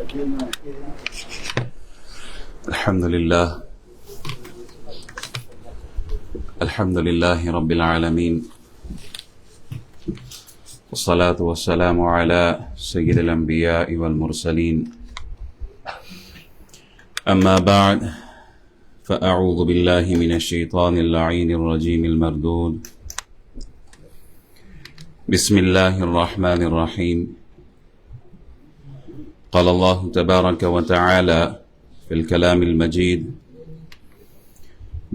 الحمد لله رب العالمين، والصلاة والسلام على سيد الأنبياء والمرسلين، أما بعد فأعوذ بالله من الشيطان اللعين الرجيم المردود. بسم الله الرحمن الرحيم. قال الله تبارك وتعالى في الكلام المجيد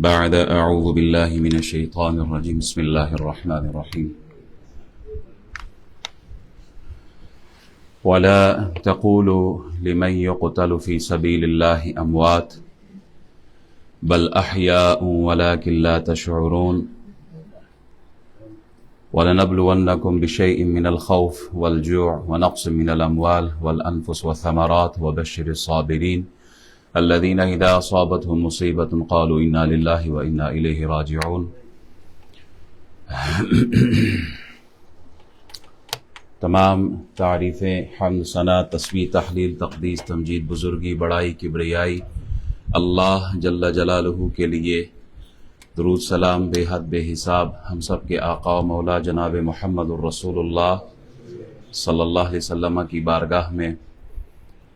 بعد أعوذ بالله من الشيطان الرجيم. بسم الله الرحمن الرحيم. ولا تقولوا لمن يقتل في سبيل الله أموات بل أحياء ولكن لا تشعرون. وَلَنَبْلُوَنَّكُمْ بِشَيْءٍ مِّنَ الْخَوْفِ وَالْجُوعِ وَنَقْصٍ مِّنَ الْأَمْوَالِ وَالْأَنفُسِ وَالثَّمَرَاتِ وَبَشِّرِ الصَّابِرِينَ الَّذِينَ إِذَا أَصَابَتْهُم مُّصِيبَةٌ قَالُوا إِنَّا لِلَّهِ وَإِنَّا إِلَيْهِ راجعون. تمام تعریفیں، حمد، ثنا، تسبیح، تحلیل، تقدیس، تمجید، بزرگی، بڑائی، کبریائی اللہ جل جلالہ کے لیے. درود سلام بے حد بے حساب ہم سب کے آقا و مولا جناب محمد الرسول اللہ صلی اللہ علیہ وسلم کی بارگاہ میں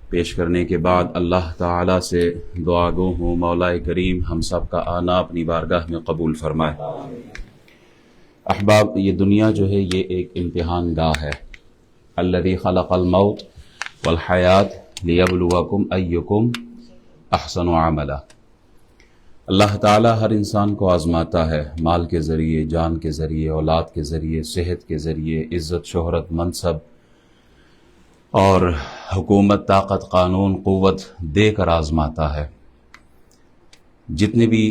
پیش کرنے کے بعد اللہ تعالی سے دعا گو ہوں مولا کریم ہم سب کا آنا اپنی بارگاہ میں قبول فرمائے. احباب، یہ دنیا جو ہے یہ ایک امتحان گاہ ہے. الذی خلق الموت والحیات لیبلوکم ایکم احسن عملا. اللہ تعالیٰ ہر انسان کو آزماتا ہے، مال کے ذریعے، جان کے ذریعے، اولاد کے ذریعے، صحت کے ذریعے، عزت، شہرت، منصب اور حکومت، طاقت، قانون، قوت دے کر آزماتا ہے. جتنے بھی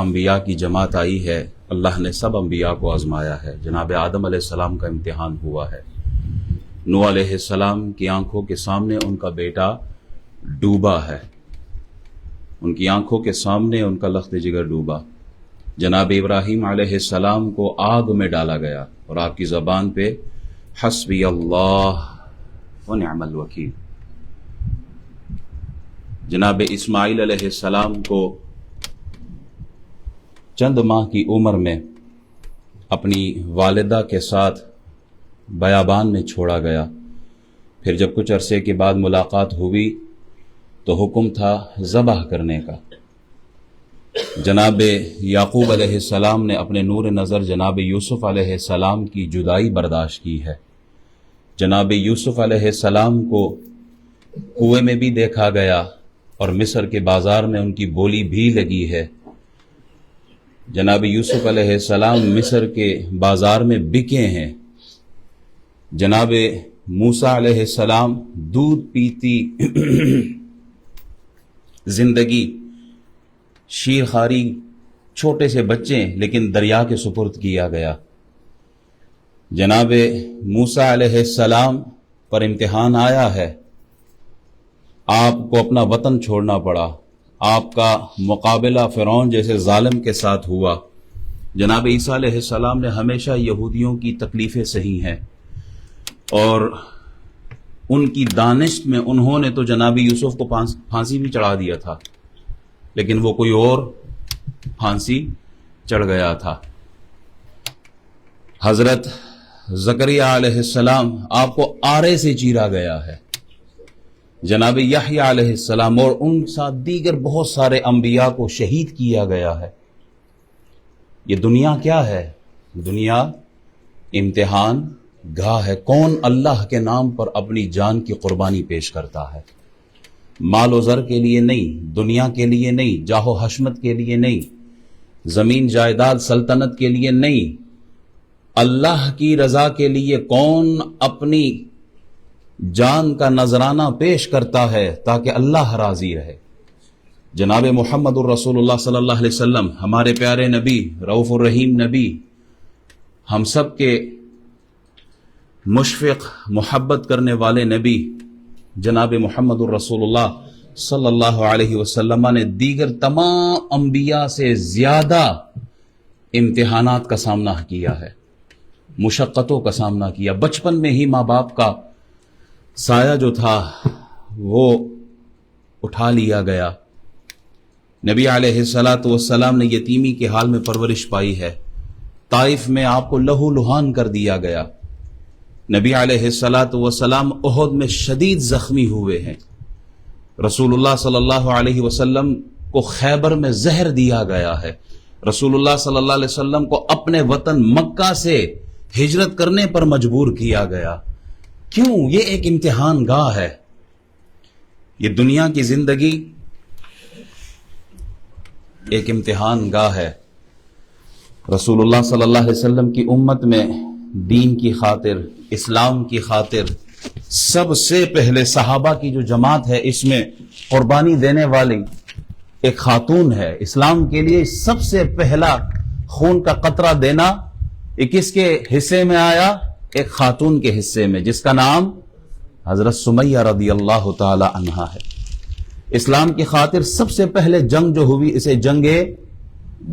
انبیاء کی جماعت آئی ہے اللہ نے سب انبیاء کو آزمایا ہے. جناب آدم علیہ السلام کا امتحان ہوا ہے. نوح علیہ السلام کی آنکھوں کے سامنے ان کا بیٹا ڈوبا ہے، ان کی آنکھوں کے سامنے ان کا لخت جگر ڈوبا. جناب ابراہیم علیہ السلام کو آگ میں ڈالا گیا اور آپ کی زبان پہ حسبی اللہ ونعم الوکیل. جناب اسماعیل علیہ السلام کو چند ماہ کی عمر میں اپنی والدہ کے ساتھ بیابان میں چھوڑا گیا. پھر جب کچھ عرصے کے بعد ملاقات ہوئی تو حکم تھا ذبح کرنے کا. جناب یعقوب علیہ السلام نے اپنے نور نظر جناب یوسف علیہ السلام کی جدائی برداشت کی ہے. جناب یوسف علیہ السلام کو کنویں میں بھی دیکھا گیا اور مصر کے بازار میں ان کی بولی بھی لگی ہے. جناب یوسف علیہ السلام مصر کے بازار میں بکے ہیں. جناب موسیٰ علیہ السلام دودھ پیتی زندگی، شیر خواری، چھوٹے سے بچے لیکن دریا کے سپرد کیا گیا. جناب موسیٰ علیہ السلام پر امتحان آیا ہے، آپ کو اپنا وطن چھوڑنا پڑا، آپ کا مقابلہ فرعون جیسے ظالم کے ساتھ ہوا. جناب عیسیٰ علیہ السلام نے ہمیشہ یہودیوں کی تکلیفیں سہی ہیں اور ان کی دانش میں انہوں نے تو جناب یوسف کو پھانسی بھی چڑھا دیا تھا، لیکن وہ کوئی اور پھانسی چڑھ گیا تھا. حضرت زکریا علیہ السلام آپ کو آرے سے چیرا گیا ہے. جناب یحییٰ علیہ السلام اور ان ساتھ دیگر بہت سارے انبیاء کو شہید کیا گیا ہے. یہ دنیا کیا ہے؟ دنیا امتحان گاہ ہے. کون اللہ کے نام پر اپنی جان کی قربانی پیش کرتا ہے؟ مال و زر کے لیے نہیں، دنیا کے لیے نہیں، جاہ و حشمت کے لیے نہیں، زمین جائیداد سلطنت کے لیے نہیں، اللہ کی رضا کے لیے کون اپنی جان کا نذرانہ پیش کرتا ہے تاکہ اللہ راضی رہے. جناب محمد الرسول اللہ صلی اللہ علیہ وسلم ہمارے پیارے نبی، رؤوف الرحیم نبی، ہم سب کے مشفق محبت کرنے والے نبی جناب محمد الرسول اللہ صلی اللہ علیہ وسلم نے دیگر تمام انبیاء سے زیادہ امتحانات کا سامنا کیا ہے، مشقتوں کا سامنا کیا. بچپن میں ہی ماں باپ کا سایہ جو تھا وہ اٹھا لیا گیا. نبی علیہ الصلاۃ والسلام نے یتیمی کے حال میں پرورش پائی ہے. طائف میں آپ کو لہو لہان کر دیا گیا. نبی علیہ الصلاۃ والسلام احد میں شدید زخمی ہوئے ہیں. رسول اللہ صلی اللہ علیہ وسلم کو خیبر میں زہر دیا گیا ہے. رسول اللہ صلی اللہ علیہ وسلم کو اپنے وطن مکہ سے ہجرت کرنے پر مجبور کیا گیا. کیوں؟ یہ ایک امتحان گاہ ہے. یہ دنیا کی زندگی ایک امتحان گاہ ہے. رسول اللہ صلی اللہ علیہ وسلم کی امت میں دین کی خاطر، اسلام کی خاطر سب سے پہلے صحابہ کی جو جماعت ہے، اس میں قربانی دینے والی ایک خاتون ہے. اسلام کے لیے سب سے پہلا خون کا قطرہ دینا یہ کس کے حصے میں آیا؟ ایک خاتون کے حصے میں، جس کا نام حضرت سمیہ رضی اللہ تعالی عنہا ہے. اسلام کی خاطر سب سے پہلے جنگ جو ہوئی، اسے جنگ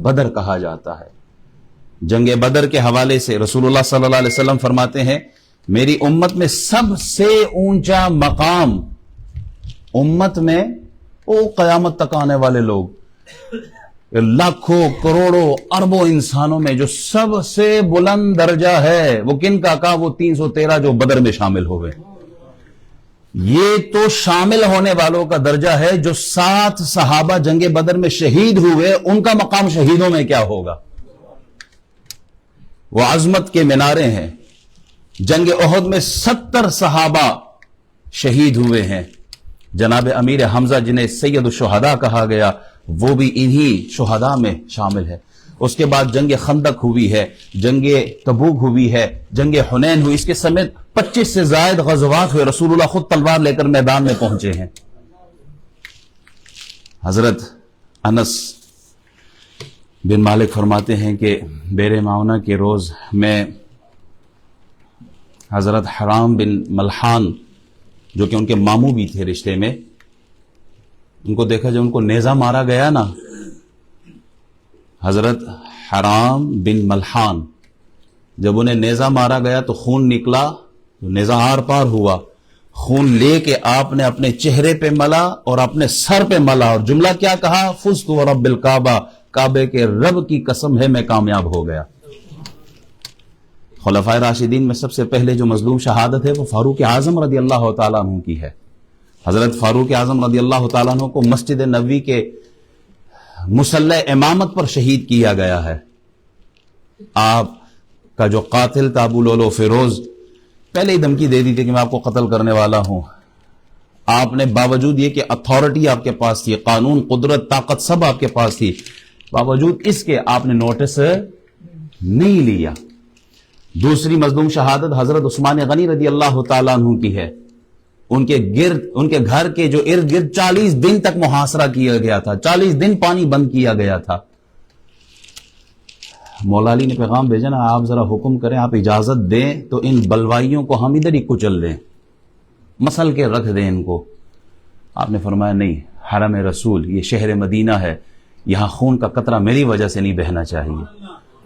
بدر کہا جاتا ہے. جنگ بدر کے حوالے سے رسول اللہ صلی اللہ علیہ وسلم فرماتے ہیں میری امت میں سب سے اونچا مقام، امت میں وہ قیامت تک آنے والے لوگ، لاکھوں کروڑوں اربوں انسانوں میں جو سب سے بلند درجہ ہے وہ کن کا؟ کہا وہ 313 جو بدر میں شامل ہوئے. یہ تو شامل ہونے والوں کا درجہ ہے. جو 7 صحابہ جنگ بدر میں شہید ہوئے، ان کا مقام شہیدوں میں کیا ہوگا؟ وہ عظمت کے مینارے ہیں. جنگ احد میں 70 صحابہ شہید ہوئے ہیں. جناب امیر حمزہ جنہیں سید الشہداء کہا گیا، وہ بھی انہی شہداء میں شامل ہے. اس کے بعد جنگ خندق ہوئی ہے، جنگ تبوک ہوئی ہے، جنگ حنین ہوئی. اس کے سمیت 25 سے زائد غزوات ہوئے. رسول اللہ خود تلوار لے کر میدان میں پہنچے ہیں. حضرت انس بن مالک فرماتے ہیں کہ بیر معونہ کے روز میں حضرت حرام بن ملحان جو کہ ان کے ماموں بھی تھے رشتے میں، ان کو دیکھا جب ان کو نیزہ مارا گیا نا، حضرت حرام بن ملحان جب انہیں نیزہ مارا گیا تو خون نکلا، نیزہ آر پار ہوا. خون لے کے آپ نے اپنے چہرے پہ ملا اور اپنے سر پہ ملا، اور جملہ کیا کہا؟ فزت ورب الکعبہ، کعبے کے رب کی قسم ہے میں کامیاب ہو گیا. خلفائے راشدین میں سب سے پہلے جو مظلوم شہادت ہے وہ فاروق اعظم رضی اللہ تعالیٰ عنہ کی ہے. حضرت فاروق اعظم رضی اللہ تعالیٰ عنہ کو مسجد نبوی کے مصلی امامت پر شہید کیا گیا ہے. آپ کا جو قاتل تھا ابو لولو فیروز، پہلے ہی دھمکی دے دی تھی کہ میں آپ کو قتل کرنے والا ہوں. آپ نے باوجود یہ کہ اتھارٹی آپ کے پاس تھی، قانون، قدرت، طاقت سب آپ کے پاس تھی، باوجود اس کے آپ نے نوٹس نہیں لیا. دوسری مظلوم شہادت حضرت عثمان غنی رضی اللہ تعالیٰ عنہ کی ہے. ان کے گھر کے جو ارد گرد 40 دن تک محاصرہ کیا گیا تھا، 40 دن پانی بند کیا گیا تھا. مولا علی نے پیغام بھیجا نا، آپ ذرا حکم کریں، آپ اجازت دیں تو ان بلوائیوں کو ہم ادھر ہی کچل دیں، مسل کے رکھ دیں ان کو. آپ نے فرمایا نہیں، حرم رسول، یہ شہر مدینہ ہے، یہاں خون کا قطرہ میری وجہ سے نہیں بہنا چاہیے.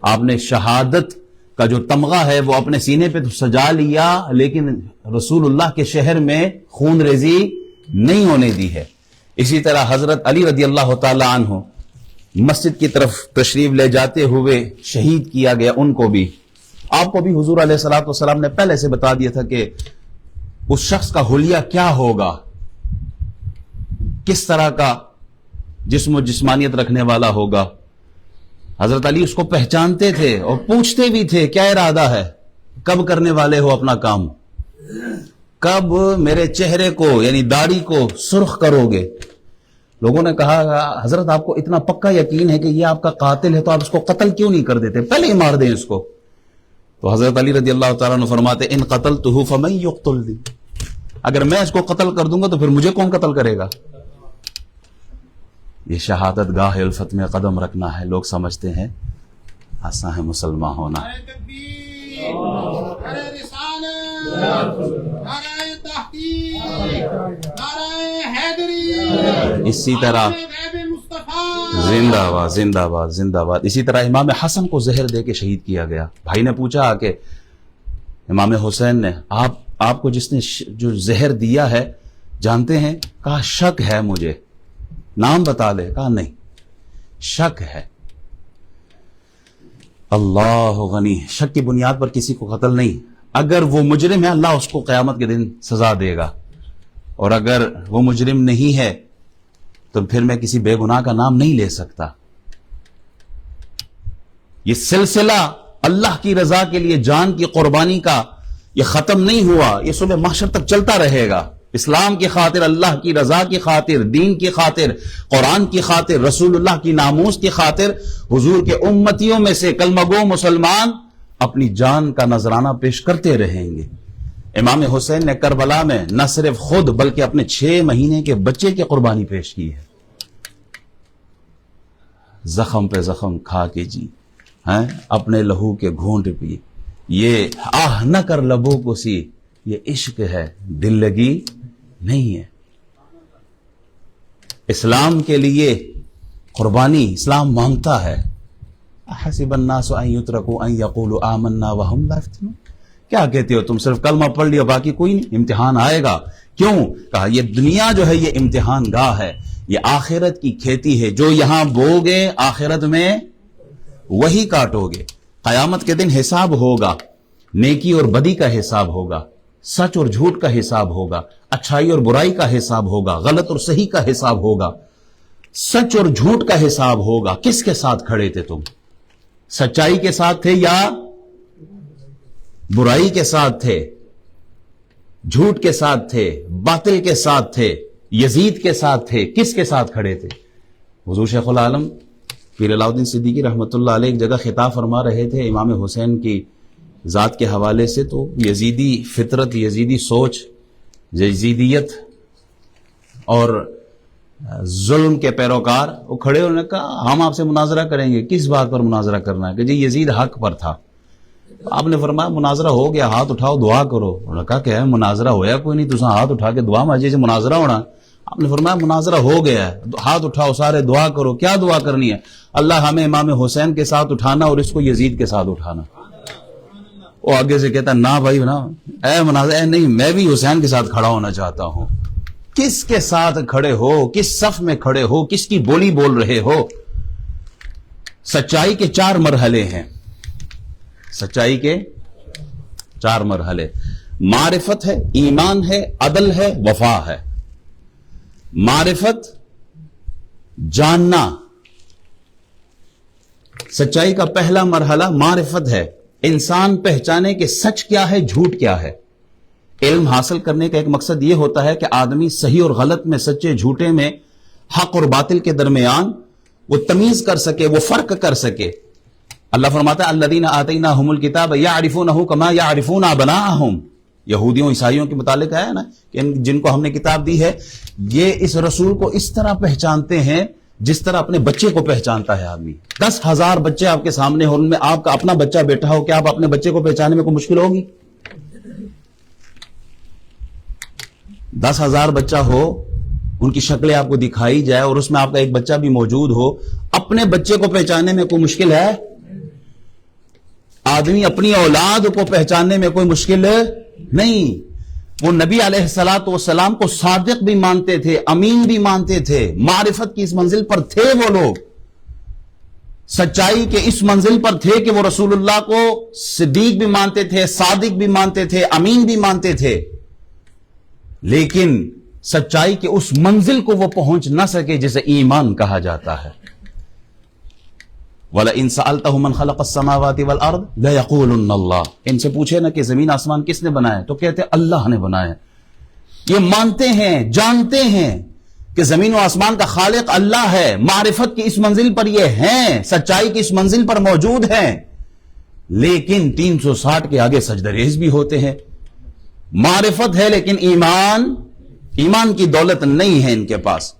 آپ نے شہادت کا جو تمغہ ہے وہ اپنے سینے پہ تو سجا لیا، لیکن رسول اللہ کے شہر میں خون ریزی نہیں ہونے دی ہے. اسی طرح حضرت علی رضی اللہ تعالی عنہ مسجد کی طرف تشریف لے جاتے ہوئے شہید کیا گیا. ان کو بھی، آپ کو بھی حضور علیہ الصلوۃ والسلام نے پہلے سے بتا دیا تھا کہ اس شخص کا حلیہ کیا ہوگا، کس طرح کا جسم و جسمانیت رکھنے والا ہوگا. حضرت علی اس کو پہچانتے تھے اور پوچھتے بھی تھے کیا ارادہ ہے، کب کرنے والے ہو اپنا کام، کب میرے چہرے کو یعنی داڑھی کو سرخ کرو گے. لوگوں نے کہا حضرت آپ کو اتنا پکا یقین ہے کہ یہ آپ کا قاتل ہے تو آپ اس کو قتل کیوں نہیں کر دیتے، پہلے ہی مار دیں اس کو. تو حضرت علی رضی اللہ تعالیٰ عنہ فرماتے ان قتلتہ فمن یقتل لی، اگر میں اس کو قتل کر دوں گا تو پھر مجھے کون قتل کرے گا. یہ شہادت گاہ الفت میں قدم رکھنا ہے. لوگ سمجھتے ہیں آسان ہے مسلمان ہونا. اسی طرح زندہ باد زندہ باد زندہ باد. اسی طرح امام حسن کو زہر دے کے شہید کیا گیا. بھائی نے پوچھا کہ امام حسین نے آپ کو جس نے جو زہر دیا ہے، جانتے ہیں؟ کہا شک ہے مجھے. نام بتا دے. کہا نہیں شک ہے. اللہ غنی. شک کی بنیاد پر کسی کو قتل نہیں. اگر وہ مجرم ہے اللہ اس کو قیامت کے دن سزا دے گا, اور اگر وہ مجرم نہیں ہے تو پھر میں کسی بے گناہ کا نام نہیں لے سکتا. یہ سلسلہ اللہ کی رضا کے لیے جان کی قربانی کا یہ ختم نہیں ہوا, یہ صبح محشر تک چلتا رہے گا. اسلام کی خاطر, اللہ کی رضا کی خاطر, دین کی خاطر, قرآن کی خاطر, رسول اللہ کی ناموس کی خاطر حضور کے امتیوں میں سے کلمہ گو مسلمان اپنی جان کا نذرانہ پیش کرتے رہیں گے. امام حسین نے کربلا میں نہ صرف خود بلکہ اپنے 6 مہینے کے بچے کی قربانی پیش کی ہے. زخم پہ زخم کھا کے جی, اپنے لہو کے گھونٹ پی, یہ آہ نہ کر لبوں کو سی, یہ عشق ہے دل لگی نہیں ہے. اسلام کے لیے قربانی اسلام مانگتا ہے. حسب الناس ان یترکوا ان یقولوا آمنا وهم لا یفتنون. کیا کہتے ہو تم, صرف کلمہ پڑھ لیا باقی کوئی نہیں؟ امتحان آئے گا. کیوں؟ کہا یہ دنیا جو ہے یہ امتحان گاہ ہے, یہ آخرت کی کھیتی ہے. جو یہاں بوگے آخرت میں وہی کاٹو گے. قیامت کے دن حساب ہوگا, نیکی اور بدی کا حساب ہوگا, سچ اور جھوٹ کا حساب ہوگا, اچھائی اور برائی کا حساب ہوگا, غلط اور صحیح کا حساب ہوگا. سچ اور جھوٹ کا حساب ہوگا. کس کے ساتھ کھڑے تھے تم؟ سچائی کے ساتھ تھے یا برائی کے ساتھ تھے؟ جھوٹ کے ساتھ تھے, باطل کے ساتھ تھے, یزید کے ساتھ تھے, کس کے ساتھ کھڑے تھے؟ حضور شیخ العالم پیر علاؤ الدین صدیقی رحمۃ اللہ علیہ ایک جگہ خطاب فرما رہے تھے امام حسین کی ذات کے حوالے سے. تو یزیدی فطرت, یزیدی سوچ, یزیدیت اور ظلم کے پیروکار وہ کھڑے ہونے کہا ہم آپ سے مناظرہ کریں گے. کس بات پر مناظرہ کرنا ہے؟ کہ جی یزید حق پر تھا. آپ نے فرمایا مناظرہ ہو گیا, ہاتھ اٹھاؤ دعا کرو. انہوں نے کہا کہ مناظرہ ہویا کوئی نہیں, تساں ہاتھ اٹھا کے دعا مانجے سے مناظرہ ہونا؟ آپ نے فرمایا مناظرہ ہو گیا ہے, ہاتھ اٹھاؤ سارے دعا کرو. کیا دعا کرنی ہے؟ اللہ ہمیں امام حسین کے ساتھ اٹھانا اور اس کو یزید کے ساتھ اٹھانا. وہ آگے سے کہتا نہ بھائی نا, اے مناظرہ نہیں, میں بھی حسین کے ساتھ کھڑا ہونا چاہتا ہوں. کس کے ساتھ کھڑے ہو, کس صف میں کھڑے ہو, کس کی بولی بول رہے ہو؟ سچائی کے 4 مرحلے ہیں. سچائی کے 4 مرحلے. معرفت ہے, ایمان ہے, عدل ہے, وفا ہے. معرفت جاننا, سچائی کا پہلا مرحلہ معرفت ہے. انسان پہچانے کہ سچ کیا ہے, جھوٹ کیا ہے. علم حاصل کرنے کا ایک مقصد یہ ہوتا ہے کہ آدمی صحیح اور غلط میں, سچے جھوٹے میں, حق اور باطل کے درمیان وہ تمیز کر سکے, وہ فرق کر سکے. اللہ فرماتا ہے الذین آتیناہم الکتاب یعرفونہ کما یعرفون ابناءہم. یہودیوں عیسائیوں کے متعلق ہے نا کہ جن کو ہم نے کتاب دی ہے یہ اس رسول کو اس طرح پہچانتے ہیں جس طرح اپنے بچے کو پہچانتا ہے آدمی. 10,000 بچے آپ کے سامنے ہو, ان میں آپ کا اپنا بچہ بیٹھا ہو, کیا آپ اپنے بچے کو پہچاننے میں کوئی مشکل ہوگی؟ 10,000 بچہ ہو, ان کی شکلیں آپ کو دکھائی جائے اور اس میں آپ کا ایک بچہ بھی موجود ہو, اپنے بچے کو پہچاننے میں کوئی مشکل ہے؟ آدمی اپنی اولاد کو پہچاننے میں کوئی مشکل نہیں. وہ نبی علیہ الصلوۃ والسلام کو صادق بھی مانتے تھے, امین بھی مانتے تھے, معرفت کی اس منزل پر تھے. وہ لوگ سچائی کے اس منزل پر تھے کہ وہ رسول اللہ کو صدیق بھی مانتے تھے, صادق بھی مانتے تھے, امین بھی مانتے تھے. لیکن سچائی کے اس منزل کو وہ پہنچ نہ سکے جسے ایمان کہا جاتا ہے. وَلَئِن سَأَلْتَهُمْ مَنْ خَلَقَ السَّمَاوَاتِ وَالْأَرْضِ لَيَقُولُنَّ اللَّهُ. ان سے پوچھے نا کہ زمین آسمان کس نے بنائے تو کہتے ہیں اللہ نے بنائے. یہ مانتے ہیں, جانتے ہیں کہ زمین و آسمان کا خالق اللہ ہے. معرفت کی اس منزل پر یہ ہیں, سچائی کی اس منزل پر موجود ہیں, لیکن 360 کے آگے سجدہ ریز بھی ہوتے ہیں. معرفت ہے لیکن ایمان کی دولت نہیں ہے ان کے پاس.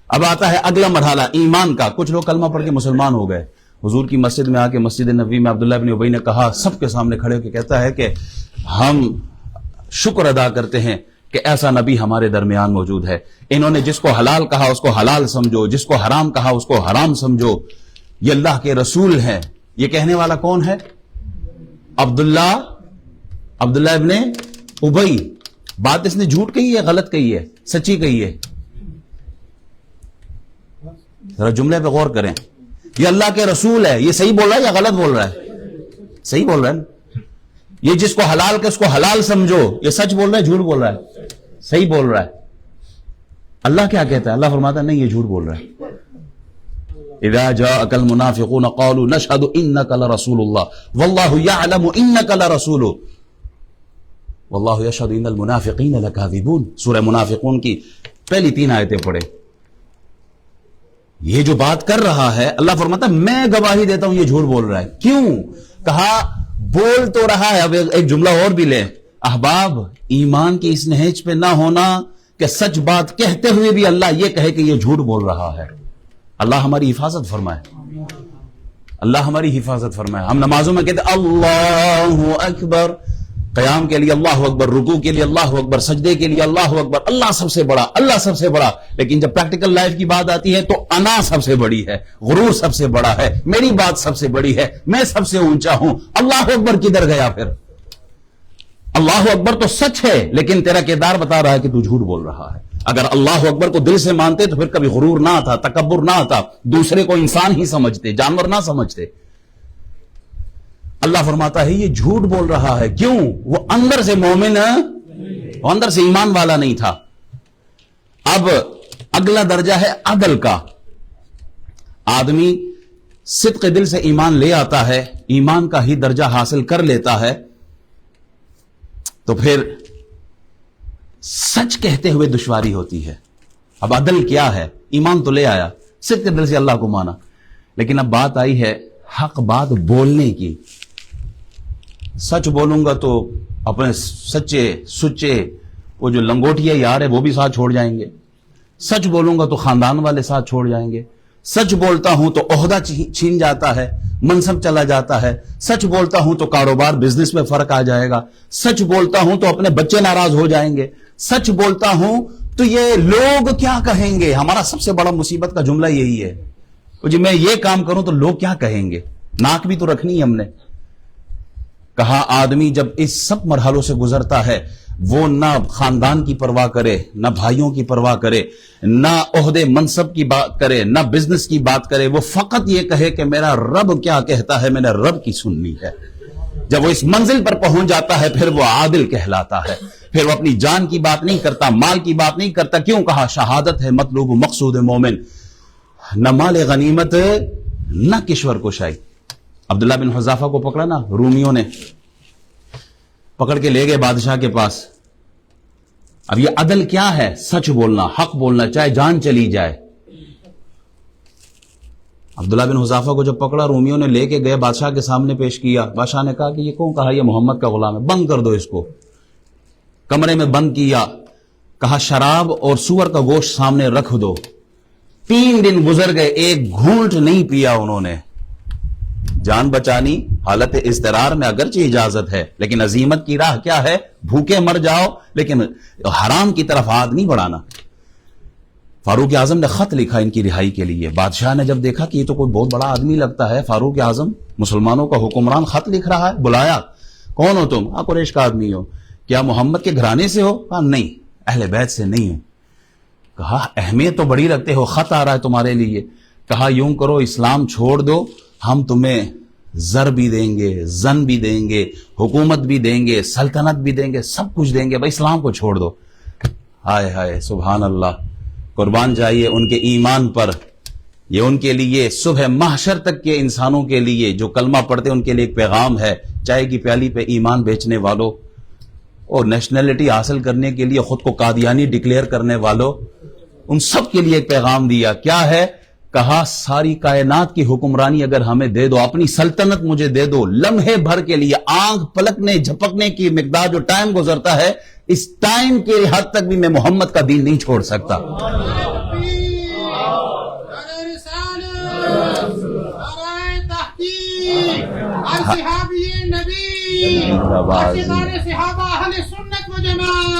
اب آتا ہے اگلا مرحلہ ایمان کا. کچھ لوگ کلمہ پڑھ کے مسلمان ہو گئے. حضور کی مسجد میں آ کے مسجد نبوی میں عبداللہ بن ابی نے کہا, سب کے سامنے کھڑے ہو کے کہتا ہے کہ ہم شکر ادا کرتے ہیں کہ ایسا نبی ہمارے درمیان موجود ہے. انہوں نے جس کو حلال کہا اس کو حلال سمجھو, جس کو حرام کہا اس کو حرام سمجھو. یہ اللہ کے رسول ہیں. یہ کہنے والا کون ہے؟ عبداللہ ابن ابی. بات اس نے جھوٹ کہی ہے، غلط کہی ہے، سچی کہی ہے؟ ذرا جملے پہ غور کریں. یہ اللہ کے رسول ہے، یہ صحیح بول رہا ہے یا غلط بول رہا ہے؟ صحیح بول رہا ہے نا. یہ جس کو حلال کہ اس کو حلال سمجھو، یہ سچ بول رہا ہے جھوٹ بول رہا ہے؟ صحیح بول رہا ہے. اللہ کیا کہتا ہے؟ اللہ فرماتا ہے نہیں، یہ جھوٹ بول رہا ہے. اذا جاءك المنافقون قالوا نشهد انك لرسول الله والله يعلم انك لرسول والله يشهد ان المنافقين لكاذبون. سورہ منافقون کی پہلی 3 آیتیں پڑھے. یہ جو بات کر رہا ہے اللہ فرماتا ہے میں گواہی دیتا ہوں یہ جھوٹ بول رہا ہے. کیوں؟ کہا بول تو رہا ہے. اب ایک جملہ اور بھی لیں. احباب، ایمان کی اس نہج پہ نہ ہونا کہ سچ بات کہتے ہوئے بھی اللہ یہ کہے کہ یہ جھوٹ بول رہا ہے. اللہ ہماری حفاظت فرمائے، اللہ ہماری حفاظت فرمائے. ہم نمازوں میں کہتے اللہ اکبر، قیام کے لیے اللہ اکبر، رکوع کے لیے اللہ اکبر، سجدے کے لیے اللہ اکبر، اللہ سب سے بڑا، اللہ سب سے بڑا. لیکن جب پریکٹیکل لائف کی بات آتی ہے تو انا سب سے بڑی ہے، غرور سب سے بڑا ہے، میری بات سب سے بڑی ہے، میں سب سے اونچا ہوں. اللہ اکبر کدھر گیا پھر؟ اللہ اکبر تو سچ ہے لیکن تیرا کردار بتا رہا ہے کہ تو جھوٹ بول رہا ہے. اگر اللہ اکبر کو دل سے مانتے تو پھر کبھی غرور نہ آتا، تکبر نہ آتا، دوسرے کو انسان ہی سمجھتے، جانور نہ سمجھتے. اللہ فرماتا ہے یہ جھوٹ بول رہا ہے. کیوں؟ وہ اندر سے مومن ہے، وہ اندر سے ایمان والا نہیں تھا. اب اگلا درجہ ہے عدل کا. آدمی صدق دل سے ایمان لے آتا ہے، ایمان کا ہی درجہ حاصل کر لیتا ہے، تو پھر سچ کہتے ہوئے دشواری ہوتی ہے. اب عدل کیا ہے؟ ایمان تو لے آیا، صدق دل سے اللہ کو مانا، لیکن اب بات آئی ہے حق بات بولنے کی. سچ بولوں گا تو اپنے سچے سچے وہ جو لنگوٹیا یار ہے وہ بھی ساتھ چھوڑ جائیں گے. سچ بولوں گا تو خاندان والے ساتھ چھوڑ جائیں گے. سچ بولتا ہوں تو عہدہ چھین جاتا ہے، منصب چلا جاتا ہے. سچ بولتا ہوں تو کاروبار بزنس میں فرق آ جائے گا. سچ بولتا ہوں تو اپنے بچے ناراض ہو جائیں گے. سچ بولتا ہوں تو یہ لوگ کیا کہیں گے. ہمارا سب سے بڑا مصیبت کا جملہ یہی ہے جی میں یہ کام کروں تو لوگ کیا کہیں گے. ناک بھی تو رکھنی ہے ہم نے. کہا آدمی جب اس سب مرحلوں سے گزرتا ہے وہ نہ خاندان کی پرواہ کرے، نہ بھائیوں کی پرواہ کرے، نہ عہدے منصب کی بات کرے، نہ بزنس کی بات کرے، وہ فقط یہ کہے کہ میرا رب کیا کہتا ہے، میں نے رب کی سننی ہے. جب وہ اس منزل پر پہنچ جاتا ہے پھر وہ عادل کہلاتا ہے. پھر وہ اپنی جان کی بات نہیں کرتا، مال کی بات نہیں کرتا. کیوں؟ کہا شہادت ہے مطلوب مقصود مومن، نہ مال غنیمت نہ کشور کشائی. عبداللہ بن حذافہ کو پکڑا نا رومیوں نے، پکڑ کے لے گئے بادشاہ کے پاس. اب یہ عدل کیا ہے؟ سچ بولنا، حق بولنا، چاہے جان چلی جائے. عبداللہ بن حذافہ کو جب پکڑا رومیوں نے لے کے گئے بادشاہ کے سامنے پیش کیا. بادشاہ نے کہا کہ یہ کون؟ کہا یہ محمد کا غلام ہے، بند کر دو اس کو. کمرے میں بند کیا. کہا شراب اور سور کا گوشت سامنے رکھ دو. 3 دن گزر گئے، ایک گھونٹ نہیں پیا انہوں نے. جان بچانی حالت اضطرار میں اگرچہ اجازت ہے لیکن عزیمت کی راہ کیا ہے؟ بھوکے مر جاؤ لیکن حرام کی طرف ہاتھ نہیں بڑھانا. فاروق اعظم نے خط لکھا ان کی رہائی کے لیے. بادشاہ نے جب دیکھا کہ یہ تو کوئی بہت بڑا آدمی لگتا ہے، فاروق اعظم مسلمانوں کا حکمران خط لکھ رہا ہے. بلایا. کون ہو تم؟ قریش کا آدمی ہو. کیا محمد کے گھرانے سے ہو؟ کہا نہیں، اہل بیت سے نہیں ہوں. کہا اہمیت تو بڑی رکھتے ہو، خط آ رہا ہے تمہارے لیے. کہا یوں کرو اسلام چھوڑ دو، ہم تمہیں زر بھی دیں گے، زن بھی دیں گے، حکومت بھی دیں گے، سلطنت بھی دیں گے، سب کچھ دیں گے، بھائی اسلام کو چھوڑ دو. ہائے ہائے سبحان اللہ، قربان جائیے ان کے ایمان پر. یہ ان کے لیے صبح محشر تک کے انسانوں کے لیے جو کلمہ پڑھتے ان کے لیے ایک پیغام ہے. چائے کی پیالی پہ ایمان بیچنے والوں اور نیشنلٹی حاصل کرنے کے لیے خود کو قادیانی ڈکلیئر کرنے والوں، ان سب کے لیے ایک پیغام دیا. کیا ہے؟ کہا ساری کائنات کی حکمرانی اگر ہمیں دے دو، اپنی سلطنت مجھے دے دو، لمحے بھر کے لیے آنکھ پلکنے جھپکنے کی مقدار جو ٹائم گزرتا ہے، اس ٹائم کے حد تک بھی میں محمد کا دین نہیں چھوڑ سکتا.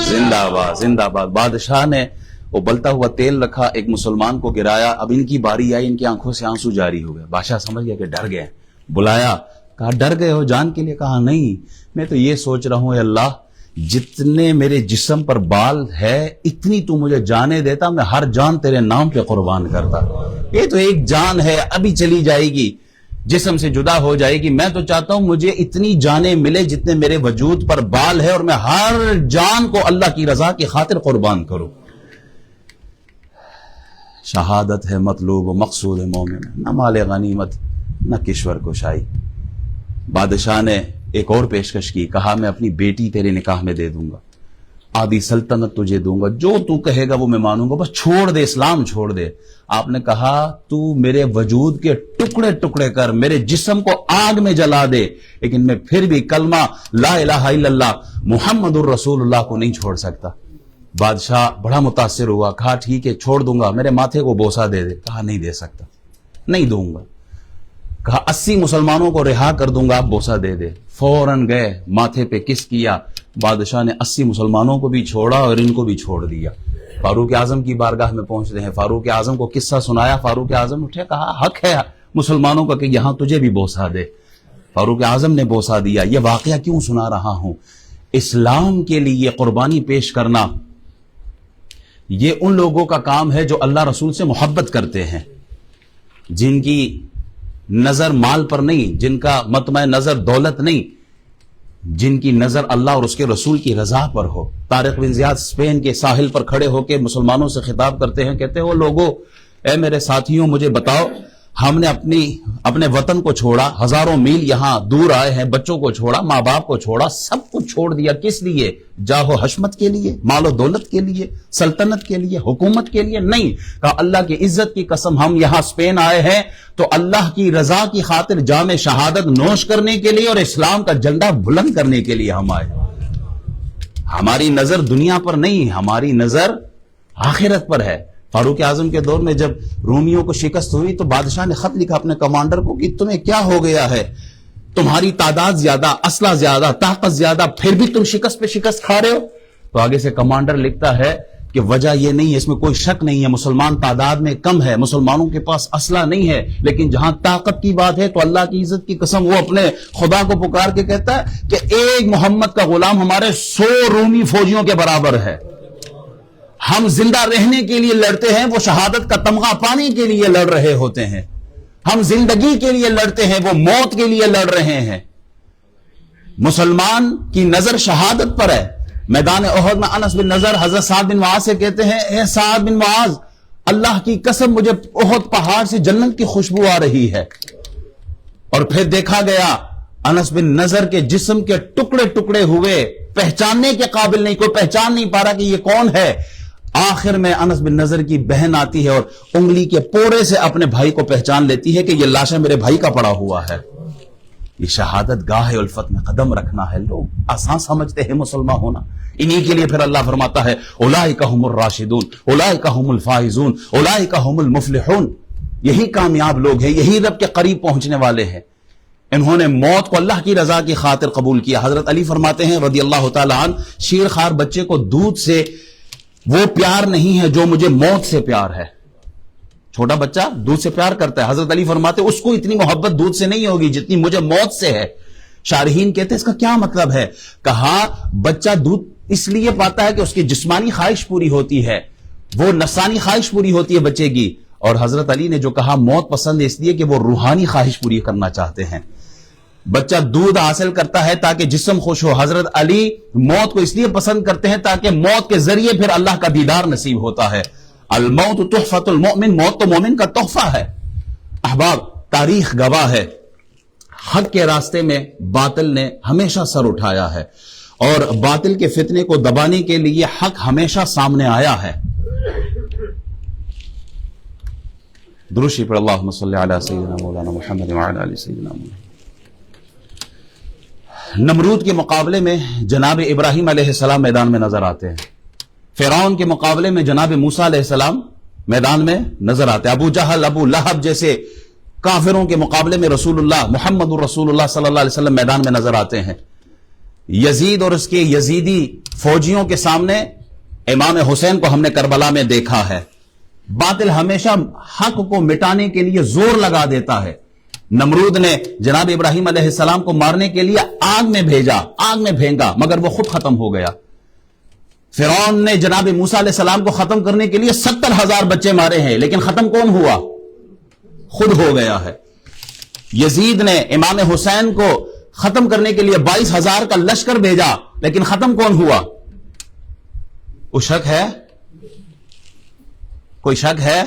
زندہ باد زندہ باد. بادشاہ نے وہ بلتا ہوا تیل رکھا، ایک مسلمان کو گرایا. اب ان کی باری آئی، ان کی آنکھوں سے آنسو جاری ہو گئے. بادشاہ سمجھ گیا کہ ڈر گئے. بلایا. کہا ڈر گئے ہو جان کے لیے؟ کہا نہیں، میں تو یہ سوچ رہا ہوں اے اللہ جتنے میرے جسم پر بال ہے اتنی تو مجھے جانے دیتا، میں ہر جان تیرے نام پہ قربان کرتا۔ یہ تو ایک جان ہے، ابھی چلی جائے گی، جسم سے جدا ہو جائے گی، میں تو چاہتا ہوں مجھے اتنی جانیں ملے جتنے میرے وجود پر بال ہے، اور میں ہر جان کو اللہ کی رضا کی خاطر قربان کروں۔ شہادت ہے مطلوب و مقصود مومن، نہ مال غنیمت نہ کشور کشائی۔ بادشاہ نے ایک اور پیشکش کی، کہا میں اپنی بیٹی تیرے نکاح میں دے دوں گا، آدھی سلطنت تجھے دوں گا، جو تو کہے گا وہ میں مانوں گا، بس چھوڑ دے، اسلام چھوڑ دے۔ آپ نے کہا تو میرے وجود کے ٹکڑے ٹکڑے کر، میرے جسم کو آگ میں جلا دے، لیکن میں پھر بھی کلمہ لا الہ الا اللہ محمد الرسول اللہ کو نہیں چھوڑ سکتا۔ بادشاہ بڑا متاثر ہوا، کہا ٹھیک ہے چھوڑ دوں گا، میرے ماتھے کو بوسہ دے دے۔ کہا نہیں دے سکتا، نہیں دوں گا۔ کہا 80 مسلمانوں کو رہا کر دوں گا، آپ بوسہ دے دے۔ فوراً گئے، ماتھے پہ کس کیا، بادشاہ نے 80 مسلمانوں کو بھی چھوڑا اور ان کو بھی چھوڑ دیا۔ فاروق اعظم کی بارگاہ میں پہنچتے ہیں، فاروق اعظم کو قصہ سنایا، فاروق اعظم اٹھے، کہا حق ہے مسلمانوں کا کہ یہاں تجھے بھی بوسہ دے۔ فاروق اعظم نے بوسہ دیا۔ یہ واقعہ کیوں سنا رہا ہوں؟ اسلام کے لیے قربانی پیش کرنا یہ ان لوگوں کا کام ہے جو اللہ رسول سے محبت کرتے ہیں، جن کی نظر مال پر نہیں، جن کا مطمع نظر دولت نہیں، جن کی نظر اللہ اور اس کے رسول کی رضا پر ہو۔ طارق بن زیاد اسپین کے ساحل پر کھڑے ہو کے مسلمانوں سے خطاب کرتے ہیں، کہتے ہیں وہ لوگوں، اے میرے ساتھیوں مجھے بتاؤ، ہم نے اپنے وطن کو چھوڑا، ہزاروں میل یہاں دور آئے ہیں، بچوں کو چھوڑا، ماں باپ کو چھوڑا، سب کچھ چھوڑ دیا، کس لیے؟ جاہ و حشمت کے لیے، مال و دولت کے لیے، سلطنت کے لیے، حکومت کے لیے؟ نہیں، کہا اللہ کی عزت کی قسم ہم یہاں اسپین آئے ہیں تو اللہ کی رضا کی خاطر جام شہادت نوش کرنے کے لیے اور اسلام کا جھنڈا بلند کرنے کے لیے ہم آئے۔ ہماری نظر دنیا پر نہیں، ہماری نظر آخرت پر ہے۔ فاروق اعظم کے دور میں جب رومیوں کو شکست ہوئی تو بادشاہ نے خط لکھا اپنے کمانڈر کو کہ تمہیں کیا ہو گیا ہے، تمہاری تعداد زیادہ، اسلحہ زیادہ، طاقت زیادہ، پھر بھی تم شکست پہ شکست کھا رہے ہو؟ تو آگے سے کمانڈر لکھتا ہے کہ وجہ یہ نہیں ہے، اس میں کوئی شک نہیں ہے، مسلمان تعداد میں کم ہے، مسلمانوں کے پاس اسلحہ نہیں ہے، لیکن جہاں طاقت کی بات ہے تو اللہ کی عزت کی قسم وہ اپنے خدا کو پکار کے کہتا ہے کہ ایک محمد کا غلام ہمارے 100 رومی فوجیوں کے برابر ہے۔ ہم زندہ رہنے کے لیے لڑتے ہیں، وہ شہادت کا تمغہ پانے کے لیے لڑ رہے ہوتے ہیں۔ ہم زندگی کے لیے لڑتے ہیں، وہ موت کے لیے لڑ رہے ہیں۔ مسلمان کی نظر شہادت پر ہے۔ میدان احد میں انس بن نضر حضرت سعد بن معاذ سے کہتے ہیں، اے سعد بن معاذ، اللہ کی قسم مجھے احد پہاڑ سے جنت کی خوشبو آ رہی ہے۔ اور پھر دیکھا گیا انس بن نضر کے جسم کے ٹکڑے ٹکڑے ہوئے، پہچاننے کے قابل نہیں، کوئی پہچان نہیں پا رہا کہ یہ کون ہے۔ آخر میں انس بن نضر کی بہن آتی ہے اور انگلی کے پورے سے اپنے بھائی کو پہچان لیتی ہے کہ یہ لاشا میرے بھائی کا پڑا ہوا ہے۔ یہ شہادت گاہ الفت میں قدم رکھنا ہے۔ لوگ آسان سمجھتے ہیں مسلمان ہونا، انہی کے لیے پھر اللہ فرماتا ہے اولئک هم الراشدون اولئک هم الفائزون اولئک هم المفلحون، یہی کامیاب لوگ ہیں، یہی رب کے قریب پہنچنے والے ہیں۔ انہوں نے موت کو اللہ کی رضا کی خاطر قبول کیا۔ حضرت علی فرماتے ہیں رضی اللہ تعالی عنہ، شیرخوار بچے کو دودھ سے وہ پیار نہیں ہے جو مجھے موت سے پیار ہے۔ چھوٹا بچہ دودھ سے پیار کرتا ہے، حضرت علی فرماتے اس کو اتنی محبت دودھ سے نہیں ہوگی جتنی مجھے موت سے ہے۔ شارحین کہتے ہیں اس کا کیا مطلب ہے؟ کہا بچہ دودھ اس لیے پاتا ہے کہ اس کی جسمانی خواہش پوری ہوتی ہے، وہ نفسانی خواہش پوری ہوتی ہے بچے کی، اور حضرت علی نے جو کہا موت پسند ہے اس لیے کہ وہ روحانی خواہش پوری کرنا چاہتے ہیں۔ بچہ دودھ حاصل کرتا ہے تاکہ جسم خوش ہو، حضرت علی موت کو اس لیے پسند کرتے ہیں تاکہ موت کے ذریعے پھر اللہ کا دیدار نصیب ہوتا ہے۔ الموت تحفۃ المؤمن، موت تو مومن کا تحفہ ہے۔ احباب، تاریخ گواہ ہے، حق کے راستے میں باطل نے ہمیشہ سر اٹھایا ہے، اور باطل کے فتنے کو دبانے کے لیے حق ہمیشہ سامنے آیا ہے۔ درود شریف پر اللہم صلی علی سیدنا مولانا محمد وعلی آل سیدنا مولانا۔ نمرود کے مقابلے میں جناب ابراہیم علیہ السلام میدان میں نظر آتے ہیں، فرعون کے مقابلے میں جناب موسیٰ علیہ السلام میدان میں نظر آتے ہیں، ابو جہل، ابو لہب جیسے کافروں کے مقابلے میں رسول اللہ محمد الرسول اللہ صلی اللہ علیہ وسلم میدان میں نظر آتے ہیں۔ یزید اور اس کے یزیدی فوجیوں کے سامنے امام حسین کو ہم نے کربلا میں دیکھا ہے۔ باطل ہمیشہ حق کو مٹانے کے لیے زور لگا دیتا ہے، نمرود نے جناب ابراہیم علیہ السلام کو مارنے کے لیے آگ میں بھیجا، آگ میں پھینکا، مگر وہ خود ختم ہو گیا۔ فرعون نے جناب موسیٰ علیہ السلام کو ختم کرنے کے لیے 70,000 بچے مارے ہیں، لیکن ختم کون ہوا؟ خود ہو گیا ہے۔ یزید نے امام حسین کو ختم کرنے کے لیے 22,000 کا لشکر بھیجا، لیکن ختم کون ہوا؟ کوئی شک ہے؟ کوئی شک ہے؟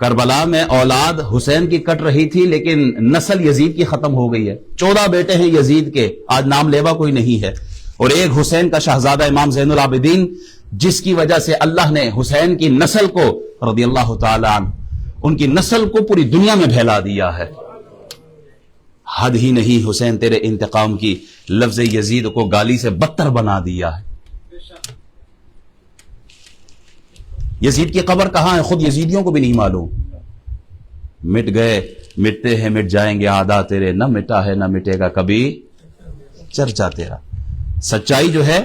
کربلا میں اولاد حسین کی کٹ رہی تھی، لیکن نسل یزید کی ختم ہو گئی ہے۔ 14 بیٹے ہیں یزید کے، آج نام لیوا کوئی نہیں ہے، اور ایک حسین کا شہزادہ امام زین العابدین، جس کی وجہ سے اللہ نے حسین کی نسل کو رضی اللہ تعالی عنہ، ان کی نسل کو پوری دنیا میں پھیلا دیا ہے۔ حد ہی نہیں حسین تیرے انتقام کی، لفظ یزید کو گالی سے بدتر بنا دیا ہے۔ یزید کی قبر کہاں ہے خود یزیدیوں کو بھی نہیں معلوم۔ مٹ گئے، مٹتے ہیں، مٹ جائیں گے عہدہ تیرے، نہ مٹا ہے نہ مٹے گا کبھی چرچا تیرا۔ سچائی جو ہے،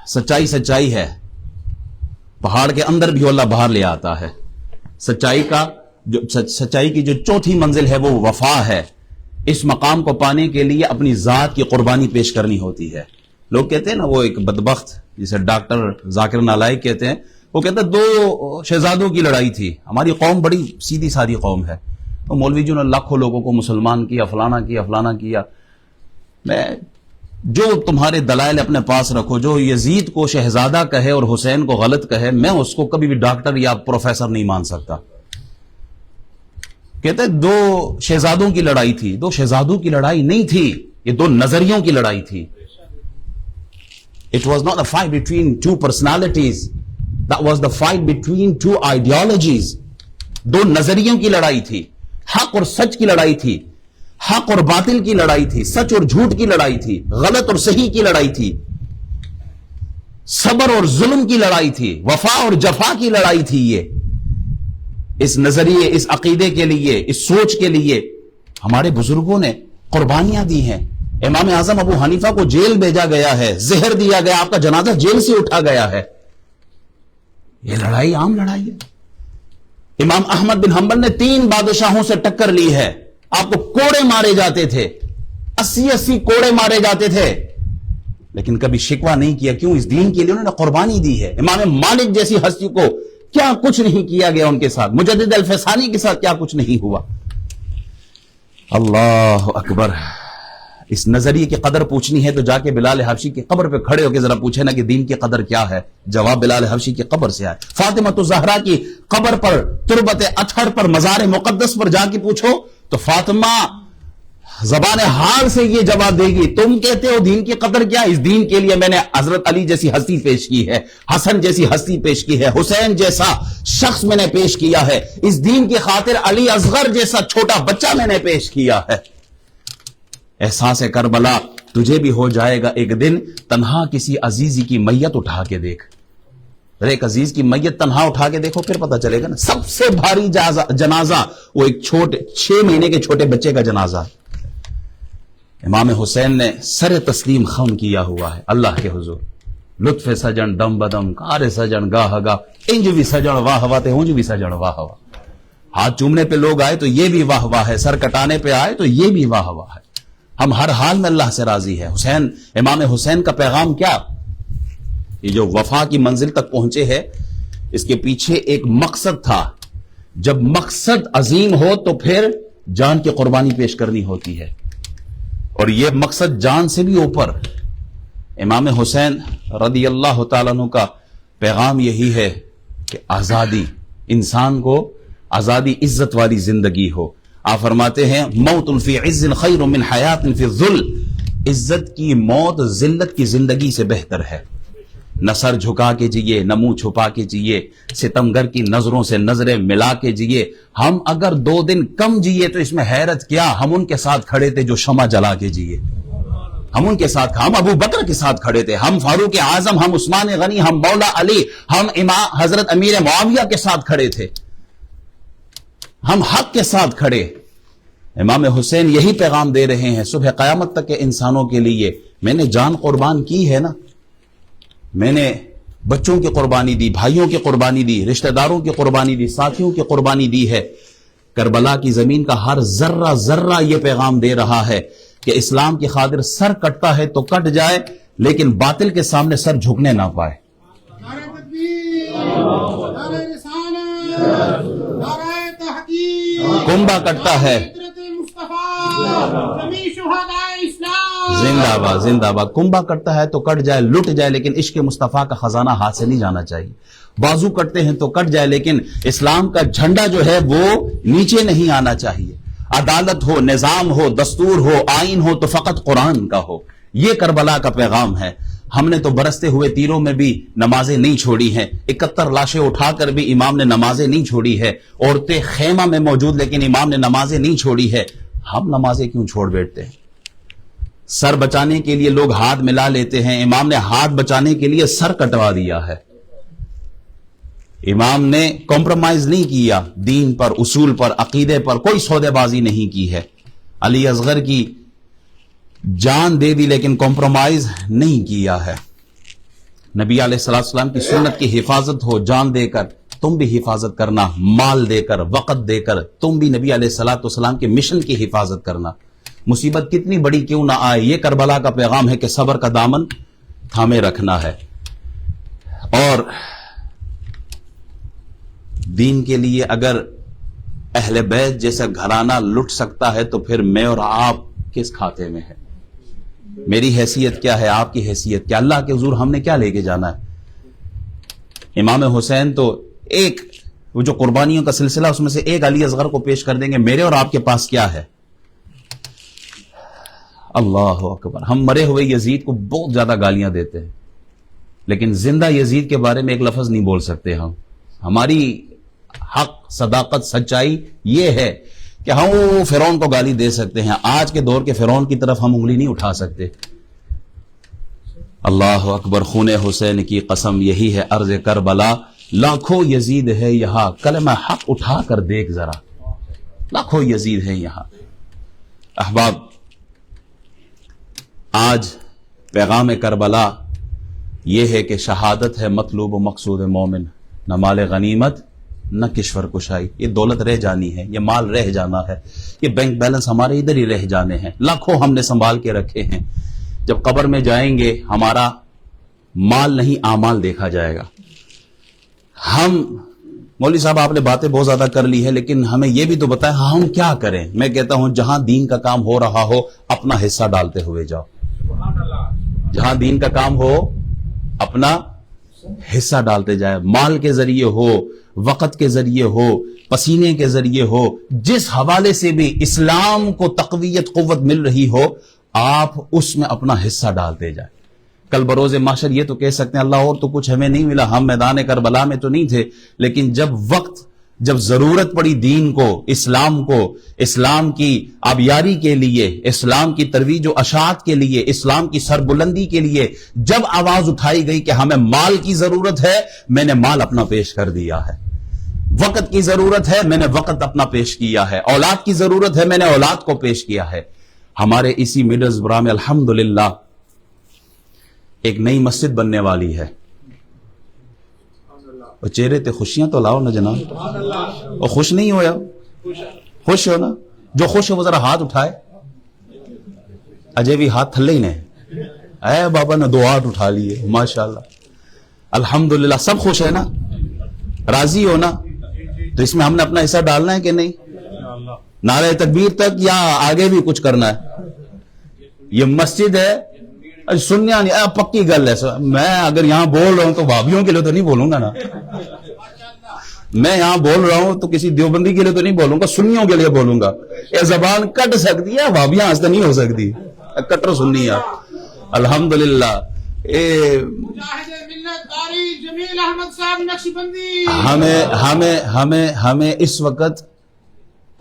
سچائی ہے، پہاڑ کے اندر بھی اللہ باہر لے آتا ہے۔ سچائی کی جو چوتھی منزل ہے وہ وفا ہے۔ اس مقام کو پانے کے لیے اپنی ذات کی قربانی پیش کرنی ہوتی ہے۔ لوگ کہتے ہیں نا، وہ ایک بدبخت جسے ڈاکٹر ذاکر نالائق کہتے ہیں، وہ کہتے ہیں 2 شہزادوں کی لڑائی تھی۔ ہماری قوم بڑی سیدھی سادی قوم ہے، تو مولوی جی نے لاکھوں لوگوں کو مسلمان کیا، فلانا کیا۔ میں جو تمہارے دلائل اپنے پاس رکھو، جو یزید کو شہزادہ کہے اور حسین کو غلط کہے، میں اس کو کبھی بھی ڈاکٹر یا پروفیسر نہیں مان سکتا۔ کہتے 2 شہزادوں کی لڑائی تھی۔ 2 شہزادوں کی لڑائی نہیں تھی، یہ 2 نظریوں کی لڑائی تھی۔ It was not a fight between 2 personalities. That was the fight between 2 ideologies. 2 نظریوں کی لڑائی تھی، حق اور سچ کی لڑائی تھی، حق اور باطل کی لڑائی تھی، سچ اور جھوٹ کی لڑائی تھی، غلط اور صحیح کی لڑائی تھی، صبر اور ظلم کی لڑائی تھی، وفا اور جفا کی لڑائی تھی۔ یہ اس نظریے، اس عقیدے کے لیے، اس سوچ کے لیے ہمارے بزرگوں نے قربانیاں دی ہیں۔ امام اعظم ابو حنیفہ کو جیل بھیجا گیا ہے، زہر دیا گیا، آپ کا جنازہ جیل سے اٹھا گیا ہے۔ یہ لڑائی عام لڑائی ہے۔ امام احمد بن حنبل نے 3 بادشاہوں سے ٹکر لی ہے، آپ کو کوڑے مارے جاتے تھے، 80 کوڑے مارے جاتے تھے، لیکن کبھی شکوہ نہیں کیا۔ کیوں؟ اس دین کے لیے انہوں نے قربانی دی ہے۔ امام مالک جیسی ہستی کو کیا کچھ نہیں کیا گیا ان کے ساتھ، مجدد الفسانی کے ساتھ کیا کچھ نہیں ہوا۔ اللہ اکبر۔ اس نظریے کی قدر پوچھنی ہے تو جا کے بلال حبشی کی قبر پہ کھڑے ہو کے ذرا پوچھے نا کہ دین کی قدر کیا ہے۔ جواب بلال حبشی کی قبر سے آئے۔ فاطمہ الزہرا کی قبر پر، تربت اطہر پر، مزار مقدس پر جا کے پوچھو تو فاطمہ زبان حال سے یہ جواب دے گی، تم کہتے ہو دین کی قدر کیا؟ اس دین کے لیے میں نے حضرت علی جیسی ہستی پیش کی ہے، حسن جیسی ہستی پیش کی ہے، حسین جیسا شخص میں نے پیش کیا ہے، اس دین کی خاطر علی اصغر جیسا چھوٹا بچہ میں نے پیش کیا ہے۔ احساس کربلا تجھے بھی ہو جائے گا ایک دن، تنہا کسی عزیزی کی میت اٹھا کے دیکھ۔ ایک عزیز کی میت تنہا اٹھا کے دیکھو، پھر پتہ چلے گا نا۔ سب سے بھاری جنازہ وہ ایک 6 مہینے کے چھوٹے بچے کا جنازہ۔ امام حسین نے سر تسلیم خم کیا ہوا ہے اللہ کے حضور۔ لطف سجن دم بدم، کار سجن گاہ گاہ، انج بھی سجن واہ واہ تے انج بھی سجن واہ واہ۔ ہاتھ چومنے پہ لوگ آئے تو یہ بھی واہ واہ ہے، سر کٹانے پہ آئے تو یہ بھی واہ واہ ہے۔ ہم ہر حال میں اللہ سے راضی ہے۔ حسین، امام حسین کا پیغام کیا؟ یہ جو وفا کی منزل تک پہنچے ہے، اس کے پیچھے ایک مقصد تھا۔ جب مقصد عظیم ہو تو پھر جان کی قربانی پیش کرنی ہوتی ہے، اور یہ مقصد جان سے بھی اوپر۔ امام حسین رضی اللہ تعالیٰ عنہ کا پیغام یہی ہے کہ آزادی، انسان کو آزادی، عزت والی زندگی ہو۔ آپ فرماتے ہیں موت فی عز خیر من حیات فی الذل، عزت کی موت ذلت کی زندگی سے بہتر ہے۔ نہ سر جھکا کے جیے، نہ منہ چھپا کے جیے، ستمگر کی نظروں سے نظریں ملا کے جیے۔ ہم اگر 2 دن کم جیے تو اس میں حیرت کیا، ہم ان کے ساتھ کھڑے تھے جو شمع جلا کے جیے، ہم ان کے ساتھ، ہم ابو بکر کے ساتھ کھڑے تھے، ہم فاروق اعظم، ہم عثمان غنی، ہم مولا علی، ہم امام حضرت امیر معاویہ کے ساتھ کھڑے تھے، ہم حق کے ساتھ کھڑے۔ امام حسین یہی پیغام دے رہے ہیں صبح قیامت تک کے انسانوں کے لیے، میں نے جان قربان کی ہے نا، میں نے بچوں کی قربانی دی، بھائیوں کی قربانی دی، رشتہ داروں کی قربانی دی، ساتھیوں کی قربانی دی ہے، کربلا کی زمین کا ہر ذرہ ذرہ یہ پیغام دے رہا ہے کہ اسلام کی خاطر سر کٹتا ہے تو کٹ جائے، لیکن باطل کے سامنے سر جھکنے نہ پائے۔ نعرہ تکبیر، نعرہ رسالت، نعرہ تحقیق، کنبہ کٹتا ہے، فطرت مصطفیٰ، جمیع شہداء اسلام، زندہ باد زندہ باد۔ کنبہ کٹتا ہے تو کٹ جائے، لٹ جائے، لیکن عشق مصطفیٰ کا خزانہ ہاتھ سے نہیں جانا چاہیے۔ بازو کٹتے ہیں تو کٹ جائے، لیکن اسلام کا جھنڈا جو ہے وہ نیچے نہیں آنا چاہیے۔ عدالت ہو، نظام ہو، دستور ہو، آئین ہو تو فقط قرآن کا ہو۔ یہ کربلا کا پیغام ہے۔ ہم نے تو برستے ہوئے تیروں میں بھی نمازیں نہیں چھوڑی ہیں، 71 لاشیں اٹھا کر بھی امام نے نمازیں نہیں چھوڑی ہے، عورتیں خیمہ میں موجود لیکن امام نے نمازیں نہیں چھوڑی ہے۔ ہم نمازیں کیوں چھوڑ بیٹھتے ہیں؟ سر بچانے کے لیے لوگ ہاتھ ملا لیتے ہیں، امام نے ہاتھ بچانے کے لیے سر کٹوا دیا ہے۔ امام نے کمپرومائز نہیں کیا، دین پر، اصول پر، عقیدے پر کوئی سودے بازی نہیں کی ہے۔ علی اصغر کی جان دے دی لیکن کمپرومائز نہیں کیا ہے۔ نبی علیہ السلام کی سنت کی حفاظت ہو جان دے کر، تم بھی حفاظت کرنا، مال دے کر، وقت دے کر، تم بھی نبی علیہ السلام کے مشن کی حفاظت کرنا۔ مصیبت کتنی بڑی کیوں نہ آئے، یہ کربلا کا پیغام ہے کہ صبر کا دامن تھامے رکھنا ہے۔ اور دین کے لیے اگر اہل بیت جیسا گھرانہ لٹ سکتا ہے تو پھر میں اور آپ کس کھاتے میں ہے؟ میری حیثیت کیا ہے، آپ کی حیثیت کیا؟ اللہ کے حضور ہم نے کیا لے کے جانا ہے؟ امام حسین تو ایک وہ جو قربانیوں کا سلسلہ اس میں سے ایک علی اصغر کو پیش کر دیں گے، میرے اور آپ کے پاس کیا ہے؟ اللہ اکبر۔ ہم مرے ہوئے یزید کو بہت زیادہ گالیاں دیتے ہیں، لیکن زندہ یزید کے بارے میں ایک لفظ نہیں بول سکتے ہم۔ ہماری حق، صداقت، سچائی یہ ہے کہ ہم وہ فرعون کو گالی دے سکتے ہیں، آج کے دور کے فرعون کی طرف ہم انگلی نہیں اٹھا سکتے۔ اللہ اکبر، خون حسین کی قسم یہی ہے ارض کربلا، لاکھوں یزید ہے یہاں، کلمہ حق اٹھا کر دیکھ ذرا، لاکھوں یزید ہے یہاں۔ احباب، آج پیغام کربلا یہ ہے کہ شہادت ہے مطلوب و مقصود مومن، نہ مال غنیمت نہ کشور کشائی۔ یہ دولت رہ جانی ہے، یہ مال رہ جانا ہے، یہ بینک بیلنس ہمارے ادھر ہی رہ جانے ہیں، لاکھوں ہم نے سنبھال کے رکھے ہیں۔ جب قبر میں جائیں گے ہمارا مال نہیں اعمال دیکھا جائے گا۔ ہم مولوی صاحب آپ نے باتیں بہت زیادہ کر لی ہے، لیکن ہمیں یہ بھی تو بتائیں ہم کیا کریں۔ میں کہتا ہوں جہاں دین کا کام ہو رہا ہو اپنا حصہ ڈالتے ہوئے جاؤ، جہاں دین کا کام ہو اپنا حصہ ڈالتے جائے، مال کے ذریعے ہو، وقت کے ذریعے ہو، پسینے کے ذریعے ہو، جس حوالے سے بھی اسلام کو تقویت، قوت مل رہی ہو، آپ اس میں اپنا حصہ ڈالتے جائیں۔ کل بروز محشر یہ تو کہہ سکتے ہیں اللہ اور تو کچھ ہمیں نہیں ملا، ہم میدان کربلا میں تو نہیں تھے، لیکن جب ضرورت پڑی دین کو، اسلام کو، اسلام کی آبیاری کے لیے، اسلام کی ترویج و اشاعت کے لیے، اسلام کی سربلندی کے لیے جب آواز اٹھائی گئی کہ ہمیں مال کی ضرورت ہے، میں نے مال اپنا پیش کر دیا ہے۔ وقت کی ضرورت ہے، میں نے وقت اپنا پیش کیا ہے۔ اولاد کی ضرورت ہے، میں نے اولاد کو پیش کیا ہے۔ ہمارے اسی مڈلزبرا میں الحمدللہ ایک نئی مسجد بننے والی ہے۔ اور چہرے تے خوشیاں تو لاؤ نا جناب، اور خوش نہیں ہو یا خوش ہو نا؟ جو خوش ہے وہ ذرا ہاتھ اٹھائے۔ اجے بھی ہاتھ تھلے ہی نہیں، اے بابا نے 2 ہاتھ اٹھا لیے، ماشاءاللہ الحمدللہ۔ سب خوش ہے نا، راضی ہو نا؟ تو اس میں ہم نے اپنا حصہ ڈالنا ہے کہ نہیں؟ نعرہ تکبیر تک یا آگے بھی کچھ کرنا ہے؟ یہ مسجد ہے، سنیا نہیں، پکی گل ہے۔ میں اگر یہاں بول رہا ہوں تو بھابھیوں کے لیے تو نہیں بولوں گا نا، میں یہاں بول رہا ہوں تو کسی دیوبندی کے لیے تو نہیں بولوں گا، سنیوں کے لیے بولوں گا۔ یہ زبان کٹ سکتی ہے، بھابھیاں آج تک نہیں ہو سکتی، کٹر سنی ہے۔ الحمدللہ ہمیں اس وقت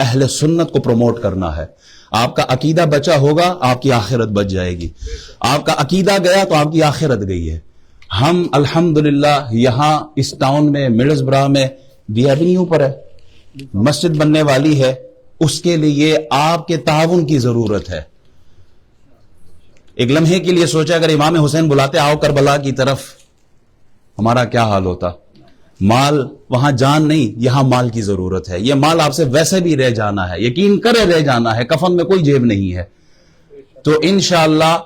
اہل سنت کو پروموٹ کرنا ہے۔ آپ کا عقیدہ بچا ہوگا، آپ کی آخرت بچ جائے گی۔ آپ کا عقیدہ گیا تو آپ کی آخرت گئی ہے۔ ہم الحمدللہ یہاں اس ٹاؤن میں مڈلزبرا میں دی ایونیو پر ہے، مسجد بننے والی ہے، اس کے لیے آپ کے تعاون کی ضرورت ہے۔ ایک لمحے کے لیے سوچا اگر امام حسین بلاتے آؤ کربلا کی طرف، ہمارا کیا حال ہوتا؟ مال وہاں جان نہیں، یہاں مال کی ضرورت ہے. یہ مال آپ سے ویسے بھی رہ جانا ہے، یقین کرے رہ جانا ہے، کفن میں کوئی جیب نہیں ہے. تو انشاءاللہ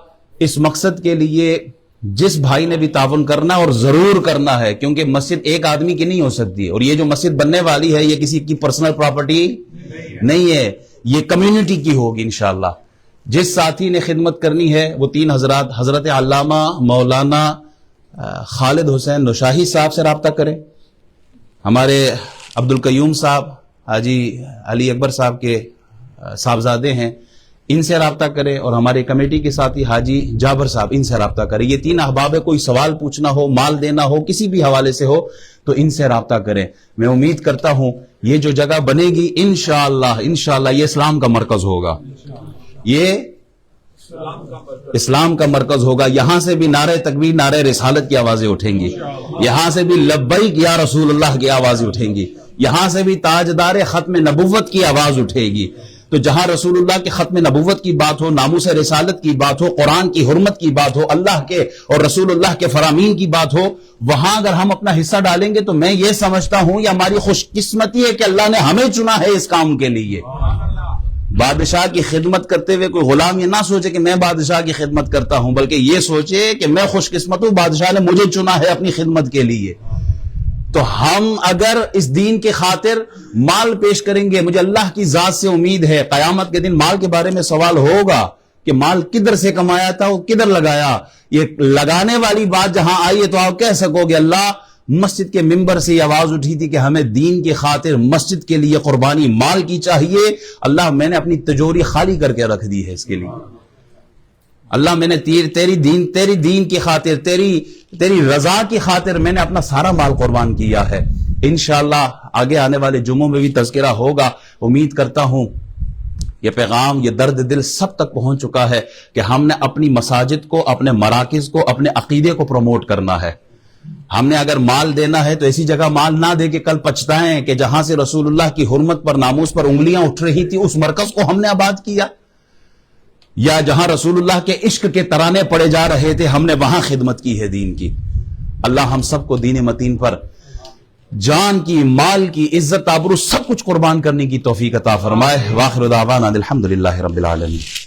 اس مقصد کے لیے جس بھائی نے بھی تعاون کرنا اور ضرور کرنا ہے، کیونکہ مسجد ایک آدمی کی نہیں ہو سکتی، اور یہ جو مسجد بننے والی ہے یہ کسی کی پرسنل پراپرٹی نہیں ہے، یہ کمیونٹی کی ہوگی انشاءاللہ. جس ساتھی نے خدمت کرنی ہے وہ 3 حضرات، حضرت علامہ مولانا خالد حسین نشاہی صاحب سے رابطہ کریں، ہمارے عبدالقیوم صاحب حاجی علی اکبر صاحب کے صاحبزادے ہیں، ان سے رابطہ کریں، اور ہمارے کمیٹی کے ساتھی حاجی جابر صاحب، ان سے رابطہ کریں. یہ 3 احباب ہے، کوئی سوال پوچھنا ہو، مال دینا ہو، کسی بھی حوالے سے ہو تو ان سے رابطہ کریں. میں امید کرتا ہوں یہ جو جگہ بنے گی انشاءاللہ یہ اسلام کا مرکز ہوگا، یہ اسلام کا مرکز ہوگا. یہاں سے بھی نعرہ تکبیر، نعرہ رسالت کی آوازیں اٹھیں گی، یہاں سے بھی لبیک یا رسول اللہ کی آوازیں اٹھیں گی، یہاں سے بھی تاجدار ختم نبوت کی آواز اٹھے گی. تو جہاں رسول اللہ کے ختم نبوت کی بات ہو، ناموس رسالت کی بات ہو، قرآن کی حرمت کی بات ہو، اللہ کے اور رسول اللہ کے فرامین کی بات ہو، وہاں اگر ہم اپنا حصہ ڈالیں گے تو میں یہ سمجھتا ہوں یہ ہماری خوش قسمتی ہے کہ اللہ نے ہمیں چنا ہے اس کام کے لیے. بادشاہ کی خدمت کرتے ہوئے کوئی غلام یہ نہ سوچے کہ میں بادشاہ کی خدمت کرتا ہوں، بلکہ یہ سوچے کہ میں خوش قسمت ہوں، بادشاہ نے مجھے چنا ہے اپنی خدمت کے لیے. تو ہم اگر اس دین کے خاطر مال پیش کریں گے، مجھے اللہ کی ذات سے امید ہے قیامت کے دن مال کے بارے میں سوال ہوگا کہ مال کدھر سے کمایا تھا، وہ کدھر لگایا. یہ لگانے والی بات جہاں آئی ہے تو آپ کہہ سکو گے اللہ، مسجد کے ممبر سے یہ آواز اٹھی تھی کہ ہمیں دین کی خاطر مسجد کے لیے قربانی مال کی چاہیے، اللہ میں نے اپنی تجوری خالی کر کے رکھ دی ہے اس کے لیے. اللہ میں نے تیری دین کی خاطر، تیری رضا کی خاطر میں نے اپنا سارا مال قربان کیا ہے. انشاءاللہ آگے آنے والے جمعوں میں بھی تذکرہ ہوگا. امید کرتا ہوں یہ پیغام، یہ درد دل سب تک پہنچ چکا ہے کہ ہم نے اپنی مساجد کو، اپنے مراکز کو، اپنے عقیدے کو پروموٹ کرنا ہے. ہم نے اگر مال دینا ہے تو ایسی جگہ مال نہ دے کہ کل پچھتائیں کہ جہاں سے رسول اللہ کی حرمت پر، ناموس پر انگلیاں اٹھ رہی تھی اس مرکز کو ہم نے آباد کیا، یا جہاں رسول اللہ کے عشق کے ترانے پڑے جا رہے تھے ہم نے وہاں خدمت کی ہے دین کی. اللہ ہم سب کو دین متین پر جان کی، مال کی، عزت آبرو سب کچھ قربان کرنے کی توفیق عطا فرمائے. واخر دعوانا الحمدللہ رب العالمین.